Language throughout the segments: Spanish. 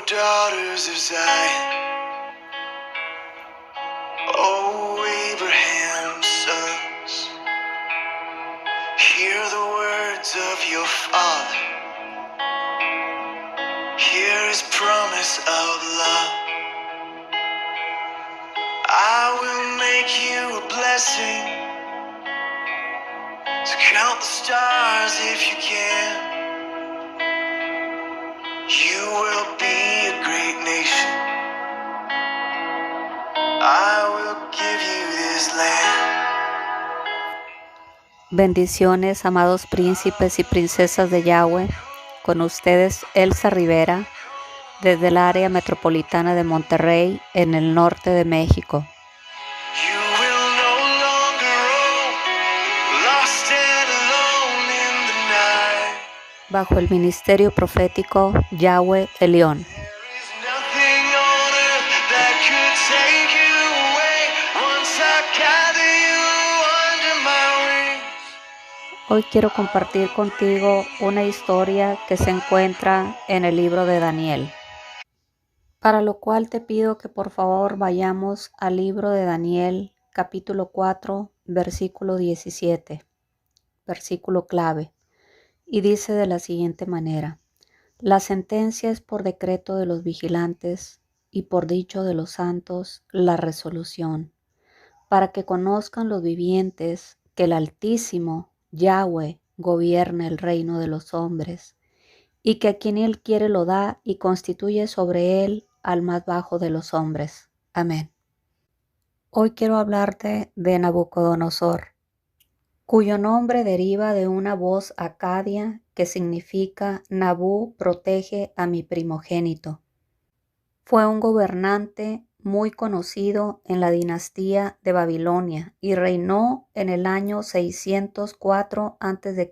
daughters of Zion, O Abraham's sons, hear the words of your father, hear his promise of love. I will make you a blessing, so count the stars if you can. You will be a great nation. I will give you this land. Bendiciones, amados príncipes y princesas de Yahweh. Con ustedes, Elsa Rivera, desde el área metropolitana de Monterrey, en el norte de México. You will no longer roam, lost and alone in the night. Bajo el ministerio profético Yahweh Elión. There is nothing on earth that could take you away. Once I gather you under my wings. Hoy quiero compartir contigo una historia que se encuentra en el libro de Daniel, para lo cual te pido que por favor vayamos al libro de Daniel, capítulo 4, versículo 17, versículo clave, y dice de la siguiente manera: la sentencia es por decreto de los vigilantes y por dicho de los santos la resolución, para que conozcan los vivientes que el Altísimo Yahweh gobierna el reino de los hombres, y que a quien Él quiere lo da y constituye sobre Él al más bajo de los hombres. Amén. Hoy quiero hablarte de Nabucodonosor, cuyo nombre deriva de una voz acadia que significa Nabú protege a mi primogénito. Fue un gobernante muy conocido en la dinastía de Babilonia y reinó en el año 604 a.C.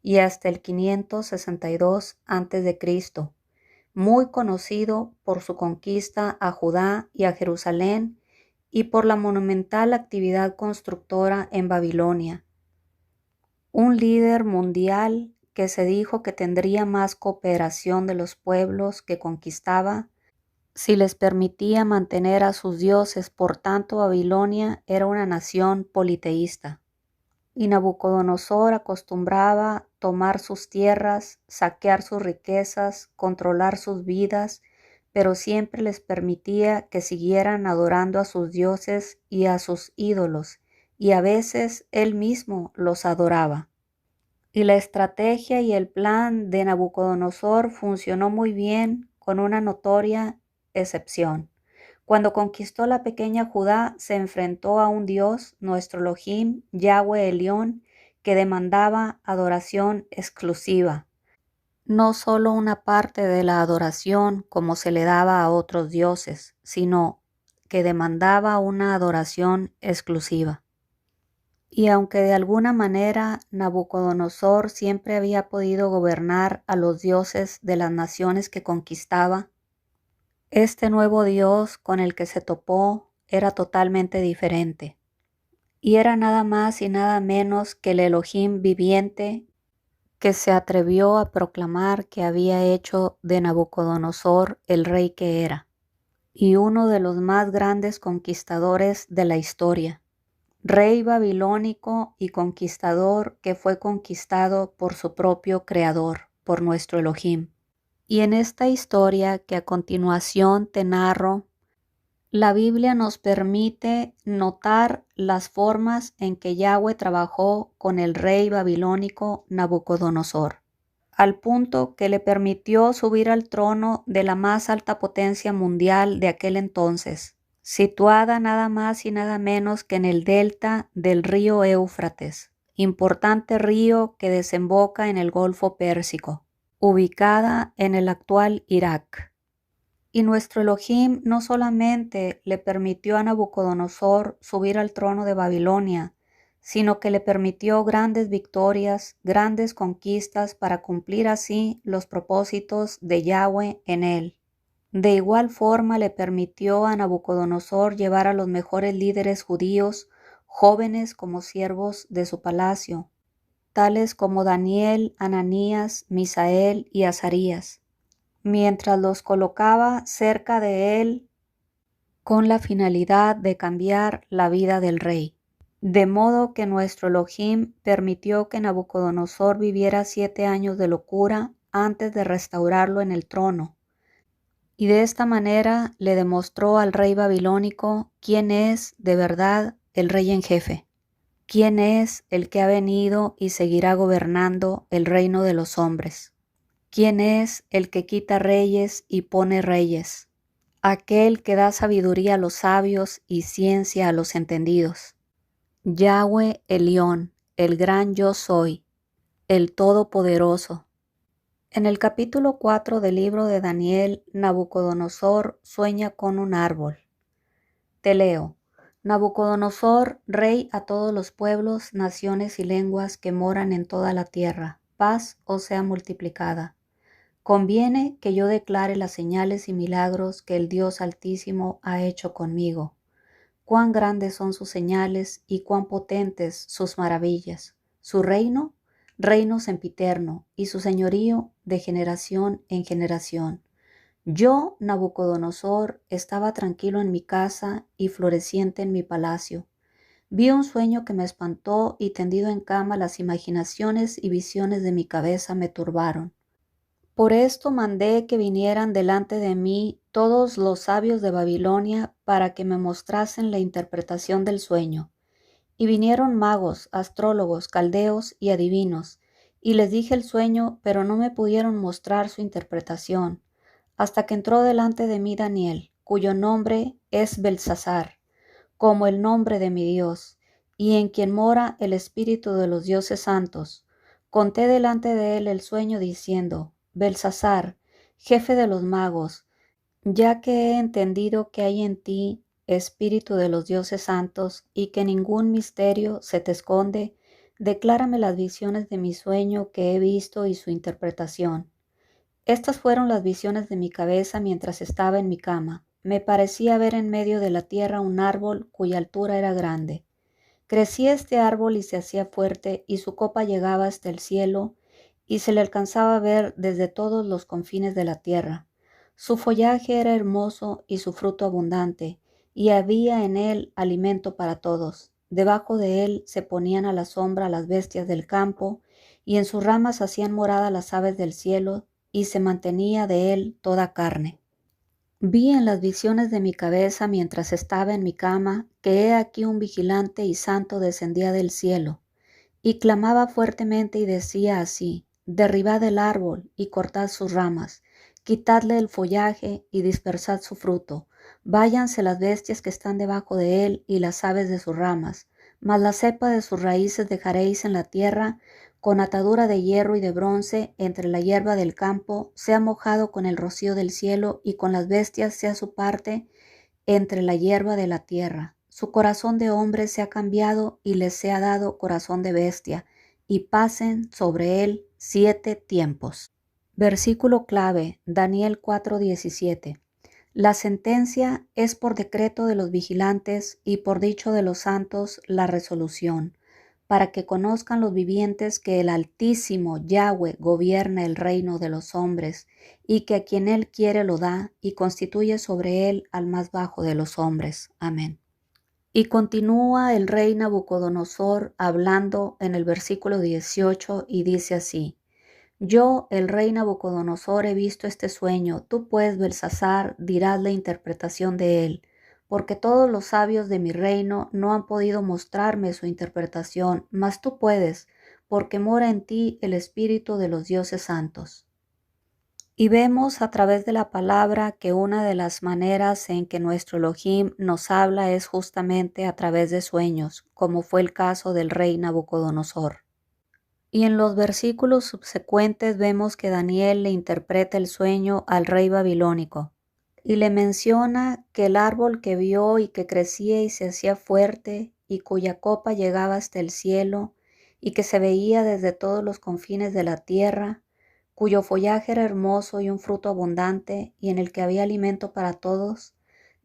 y hasta el 562 a.C., muy conocido por su conquista a Judá y a Jerusalén y por la monumental actividad constructora en Babilonia. Un líder mundial que se dijo que tendría más cooperación de los pueblos que conquistaba si les permitía mantener a sus dioses. Por tanto, Babilonia era una nación politeísta. Y Nabucodonosor acostumbraba tomar sus tierras, saquear sus riquezas, controlar sus vidas, pero siempre les permitía que siguieran adorando a sus dioses y a sus ídolos, y a veces él mismo los adoraba. Y la estrategia y el plan de Nabucodonosor funcionó muy bien, con una notoria excepción. Cuando conquistó la pequeña Judá, se enfrentó a un Dios, nuestro Elohim, Yahweh Elión, que demandaba adoración exclusiva. No solo una parte de la adoración como se le daba a otros dioses, sino que demandaba una adoración exclusiva. Y aunque de alguna manera Nabucodonosor siempre había podido gobernar a los dioses de las naciones que conquistaba, este nuevo Dios con el que se topó era totalmente diferente, y era nada más y nada menos que el Elohim viviente que se atrevió a proclamar que había hecho de Nabucodonosor el rey que era, y uno de los más grandes conquistadores de la historia, rey babilónico y conquistador que fue conquistado por su propio creador, por nuestro Elohim. Y en esta historia que a continuación te narro, la Biblia nos permite notar las formas en que Yahweh trabajó con el rey babilónico Nabucodonosor, al punto que le permitió subir al trono de la más alta potencia mundial de aquel entonces, situada nada más y nada menos que en el delta del río Éufrates, importante río que desemboca en el Golfo Pérsico, ubicada en el actual Irak. Y nuestro Elohim no solamente le permitió a Nabucodonosor subir al trono de Babilonia, sino que le permitió grandes victorias, grandes conquistas para cumplir así los propósitos de Yahweh en él. De igual forma le permitió a Nabucodonosor llevar a los mejores líderes judíos, jóvenes como siervos de su palacio, tales como Daniel, Ananías, Misael y Azarías, mientras los colocaba cerca de él con la finalidad de cambiar la vida del rey. De modo que nuestro Elohim permitió que Nabucodonosor viviera 7 años de locura antes de restaurarlo en el trono. Y de esta manera le demostró al rey babilónico quién es de verdad el rey en jefe, quién es el que ha venido y seguirá gobernando el reino de los hombres, quién es el que quita reyes y pone reyes, aquel que da sabiduría a los sabios y ciencia a los entendidos. Yahweh Elión, el gran yo soy, el Todopoderoso. En el capítulo 4 del libro de Daniel, Nabucodonosor sueña con un árbol. Te leo. Nabucodonosor, rey a todos los pueblos, naciones y lenguas que moran en toda la tierra, paz os sea multiplicada. Conviene que yo declare las señales y milagros que el Dios Altísimo ha hecho conmigo. Cuán grandes son sus señales y cuán potentes sus maravillas. Su reino, reino sempiterno, y su señorío de generación en generación. Yo, Nabucodonosor, estaba tranquilo en mi casa y floreciente en mi palacio. Vi un sueño que me espantó y tendido en cama las imaginaciones y visiones de mi cabeza me turbaron. Por esto mandé que vinieran delante de mí todos los sabios de Babilonia para que me mostrasen la interpretación del sueño. Y vinieron magos, astrólogos, caldeos y adivinos, y les dije el sueño, pero no me pudieron mostrar su interpretación, hasta que entró delante de mí Daniel, cuyo nombre es Belsasar, como el nombre de mi Dios, y en quien mora el espíritu de los dioses santos. Conté delante de él el sueño diciendo: Belsasar, jefe de los magos, ya que he entendido que hay en ti espíritu de los dioses santos y que ningún misterio se te esconde, declárame las visiones de mi sueño que he visto y su interpretación. Estas fueron las visiones de mi cabeza mientras estaba en mi cama. Me parecía ver en medio de la tierra un árbol cuya altura era grande. Crecía este árbol y se hacía fuerte, y su copa llegaba hasta el cielo, y se le alcanzaba a ver desde todos los confines de la tierra. Su follaje era hermoso y su fruto abundante, y había en él alimento para todos. Debajo de él se ponían a la sombra las bestias del campo, y en sus ramas hacían morada las aves del cielo, y se mantenía de él toda carne. Vi en las visiones de mi cabeza mientras estaba en mi cama que he aquí un vigilante y santo descendía del cielo, y clamaba fuertemente y decía así: derribad el árbol y cortad sus ramas, quitadle el follaje y dispersad su fruto, váyanse las bestias que están debajo de él y las aves de sus ramas, mas la cepa de sus raíces dejaréis en la tierra, con atadura de hierro y de bronce entre la hierba del campo, sea mojado con el rocío del cielo, y con las bestias sea su parte entre la hierba de la tierra. Su corazón de hombre se ha cambiado y les sea dado corazón de bestia, y pasen sobre él 7 tiempos. Versículo clave, Daniel 4:17. La sentencia es por decreto de los vigilantes y por dicho de los santos la resolución, para que conozcan los vivientes que el Altísimo Yahweh gobierna el reino de los hombres, y que a quien él quiere lo da, y constituye sobre él al más bajo de los hombres. Amén. Y continúa el rey Nabucodonosor hablando en el versículo 18 y dice así: yo, el rey Nabucodonosor, he visto este sueño. Tú pues, Belsasar, dirás la interpretación de él, porque todos los sabios de mi reino no han podido mostrarme su interpretación, mas tú puedes, porque mora en ti el espíritu de los dioses santos. Y vemos a través de la palabra que una de las maneras en que nuestro Elohim nos habla es justamente a través de sueños, como fue el caso del rey Nabucodonosor. Y en los versículos subsecuentes vemos que Daniel le interpreta el sueño al rey babilónico y le menciona que el árbol que vio y que crecía y se hacía fuerte y cuya copa llegaba hasta el cielo y que se veía desde todos los confines de la tierra, cuyo follaje era hermoso y un fruto abundante y en el que había alimento para todos,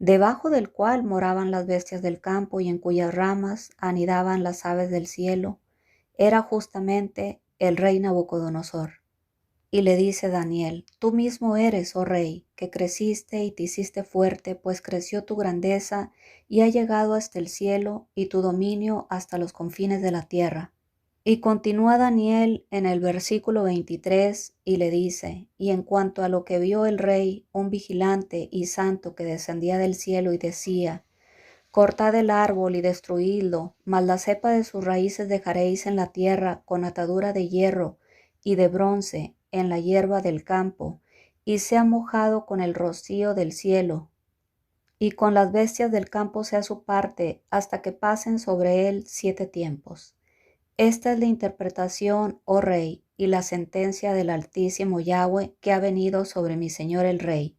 debajo del cual moraban las bestias del campo y en cuyas ramas anidaban las aves del cielo, era justamente el rey Nabucodonosor. y le dice Daniel: Tú mismo eres, oh rey, que creciste y te hiciste fuerte, pues creció tu grandeza y ha llegado hasta el cielo y tu dominio hasta los confines de la tierra. Y continúa Daniel en el versículo 23 y le dice: Y en cuanto a lo que vio el rey, un vigilante y santo que descendía del cielo y decía: Cortad el árbol y destruidlo, mas la cepa de sus raíces dejaréis en la tierra con atadura de hierro y de bronce en la hierba del campo, y sea mojado con el rocío del cielo, y con las bestias del campo sea su parte, hasta que pasen sobre él 7 tiempos. Esta es la interpretación, oh rey, y la sentencia del Altísimo Yahweh que ha venido sobre mi señor el rey,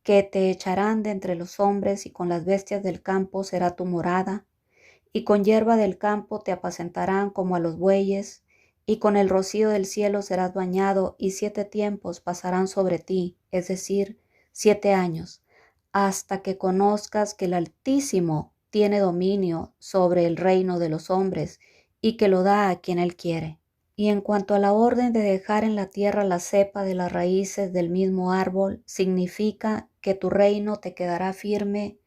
que te echarán de entre los hombres y con las bestias del campo será tu morada, y con hierba del campo te apacentarán como a los bueyes, y con el rocío del cielo serás bañado, y 7 tiempos pasarán sobre ti, es decir, 7 años, hasta que conozcas que el Altísimo tiene dominio sobre el reino de los hombres, y que lo da a quien él quiere. Y en cuanto a la orden de dejar en la tierra la cepa de las raíces del mismo árbol, significa que tu reino te quedará firme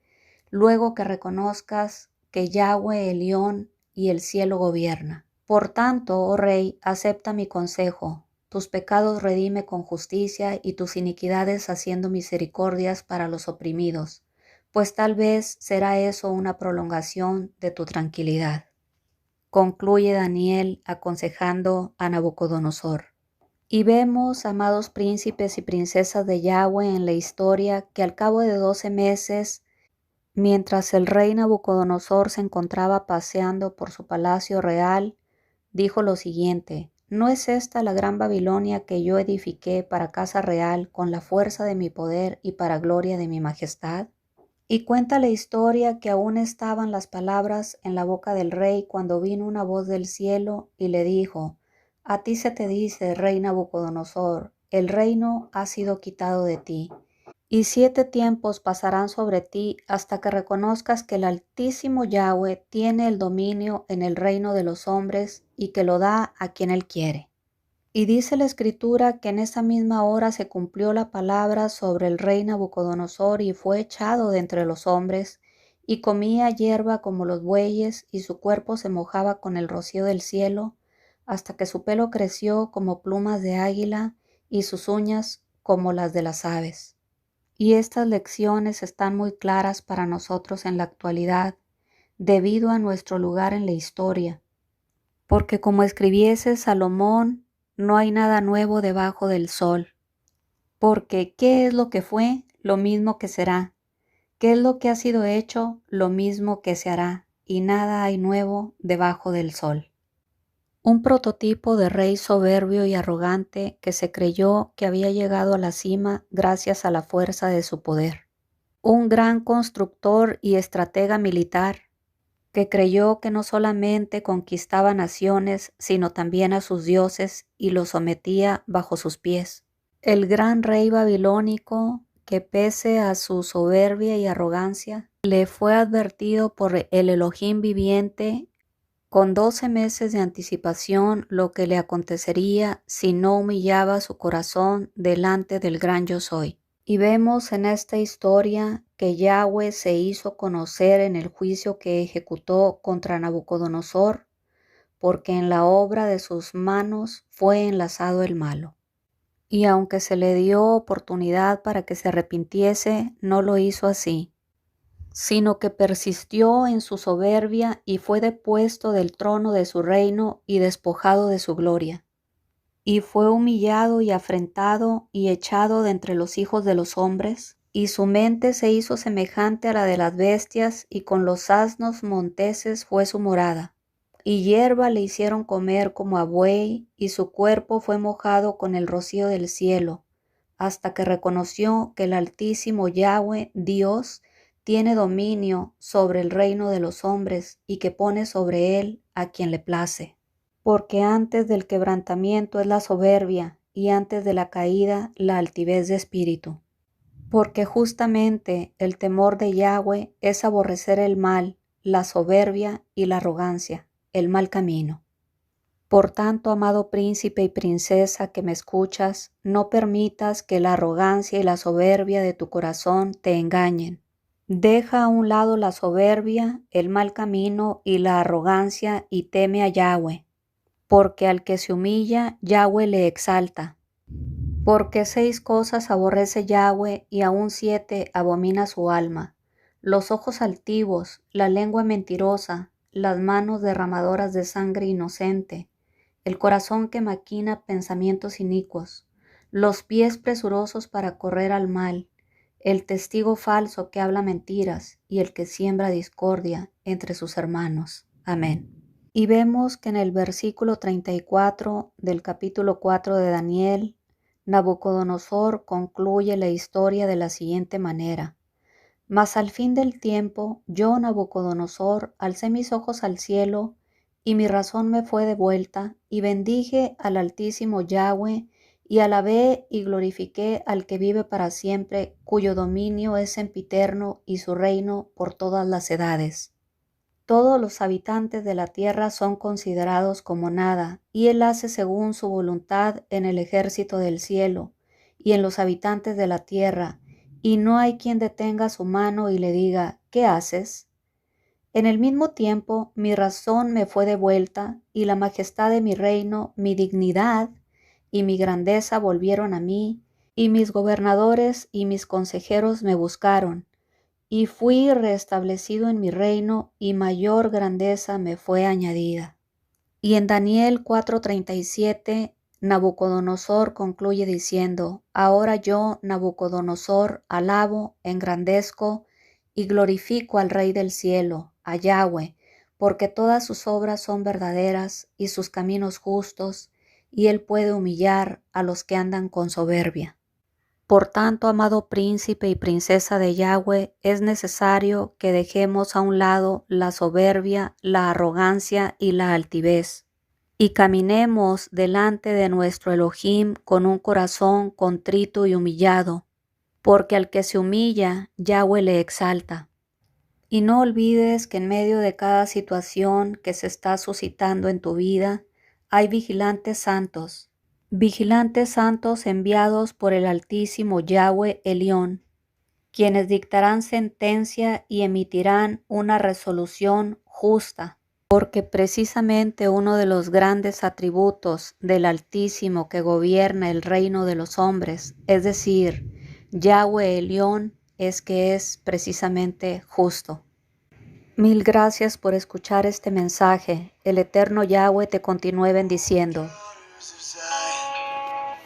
luego que reconozcas que Yahweh Elión y el cielo gobierna. Por tanto, oh rey, acepta mi consejo. Tus pecados redime con justicia y tus iniquidades haciendo misericordias para los oprimidos, pues tal vez será eso una prolongación de tu tranquilidad. Concluye Daniel aconsejando a Nabucodonosor. Y vemos, amados príncipes y princesas de Yahweh, en la historia que al cabo de 12 meses, mientras el rey Nabucodonosor se encontraba paseando por su palacio real, dijo lo siguiente: ¿No es esta la gran Babilonia que yo edifiqué para casa real con la fuerza de mi poder y para gloria de mi majestad? Y cuenta la historia que aún estaban las palabras en la boca del rey cuando vino una voz del cielo y le dijo: A ti se te dice, rey Nabucodonosor, el reino ha sido quitado de ti, y 7 tiempos pasarán sobre ti hasta que reconozcas que el Altísimo Yahweh tiene el dominio en el reino de los hombres y que lo da a quien él quiere. Y dice la Escritura que en esa misma hora se cumplió la palabra sobre el rey Nabucodonosor y fue echado de entre los hombres y comía hierba como los bueyes y su cuerpo se mojaba con el rocío del cielo hasta que su pelo creció como plumas de águila y sus uñas como las de las aves. Y estas lecciones están muy claras para nosotros en la actualidad debido a nuestro lugar en la historia, porque como escribiese Salomón, no hay nada nuevo debajo del sol. Porque ¿qué es lo que fue? Lo mismo que será. ¿Qué es lo que ha sido hecho? Lo mismo que se hará. Y nada hay nuevo debajo del sol. Un prototipo de rey soberbio y arrogante que se creyó que había llegado a la cima gracias a la fuerza de su poder. Un gran constructor y estratega militar que creyó que no solamente conquistaba naciones, sino también a sus dioses y los sometía bajo sus pies. El gran rey babilónico, que pese a su soberbia y arrogancia, le fue advertido por el Elohim viviente con 12 meses de anticipación lo que le acontecería si no humillaba su corazón delante del gran yo soy. Y vemos en esta historia que Yahweh se hizo conocer en el juicio que ejecutó contra Nabucodonosor, porque en la obra de sus manos fue enlazado el malo. Y aunque se le dio oportunidad para que se arrepintiese, no lo hizo así, sino que persistió en su soberbia y fue depuesto del trono de su reino y despojado de su gloria. Y fue humillado y afrentado y echado de entre los hijos de los hombres, y su mente se hizo semejante a la de las bestias, y con los asnos monteses fue su morada. Y hierba le hicieron comer como a buey, y su cuerpo fue mojado con el rocío del cielo, hasta que reconoció que el Altísimo Yahweh, Dios, tiene dominio sobre el reino de los hombres, y que pone sobre él a quien le place. Porque antes del quebrantamiento es la soberbia, y antes de la caída la altivez de espíritu. Porque justamente el temor de Yahweh es aborrecer el mal, la soberbia y la arrogancia, el mal camino. Por tanto, amado príncipe y princesa que me escuchas, no permitas que la arrogancia y la soberbia de tu corazón te engañen. Deja a un lado la soberbia, el mal camino y la arrogancia y teme a Yahweh, porque al que se humilla, Yahweh le exalta. Porque 6 cosas aborrece Yahweh y aún 7 abomina su alma: los ojos altivos, la lengua mentirosa, las manos derramadoras de sangre inocente, el corazón que maquina pensamientos inicuos, los pies presurosos para correr al mal, el testigo falso que habla mentiras y el que siembra discordia entre sus hermanos. Amén. Y vemos que en el versículo 34 del capítulo 4 de Daniel, Nabucodonosor concluye la historia de la siguiente manera: Mas al fin del tiempo, yo, Nabucodonosor, alcé mis ojos al cielo, y mi razón me fue devuelta, y bendije al Altísimo Yahweh, y alabé y glorifiqué al que vive para siempre, cuyo dominio es sempiterno y su reino por todas las edades. Todos los habitantes de la tierra son considerados como nada, y él hace según su voluntad en el ejército del cielo y en los habitantes de la tierra, y no hay quien detenga su mano y le diga: ¿qué haces? En el mismo tiempo mi razón me fue devuelta, y la majestad de mi reino, mi dignidad y mi grandeza volvieron a mí, y mis gobernadores y mis consejeros me buscaron, y fui restablecido en mi reino, y mayor grandeza me fue añadida. Y en Daniel 4:37, Nabucodonosor concluye diciendo: Ahora yo, Nabucodonosor, alabo, engrandezco y glorifico al Rey del cielo, a Yahweh, porque todas sus obras son verdaderas y sus caminos justos, y él puede humillar a los que andan con soberbia. Por tanto, amado príncipe y princesa de Yahweh, es necesario que dejemos a un lado la soberbia, la arrogancia y la altivez, y caminemos delante de nuestro Elohim con un corazón contrito y humillado, porque al que se humilla, Yahweh le exalta. Y no olvides que en medio de cada situación que se está suscitando en tu vida, hay vigilantes santos enviados por el Altísimo Yahweh Elión, quienes dictarán sentencia y emitirán una resolución justa, porque precisamente uno de los grandes atributos del Altísimo que gobierna el reino de los hombres, es decir, Yahweh Elión, es que es precisamente justo. Mil gracias por escuchar este mensaje. El eterno Yahweh te continúe bendiciendo. Daughters of Zion,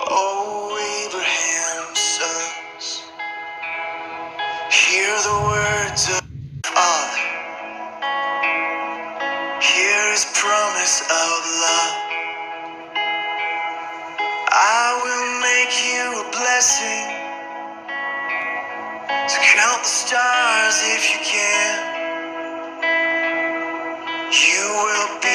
oh Abraham's sons, hear the words of Father, hear his promise of love. I will make you a blessing, so count the stars if you can. You will be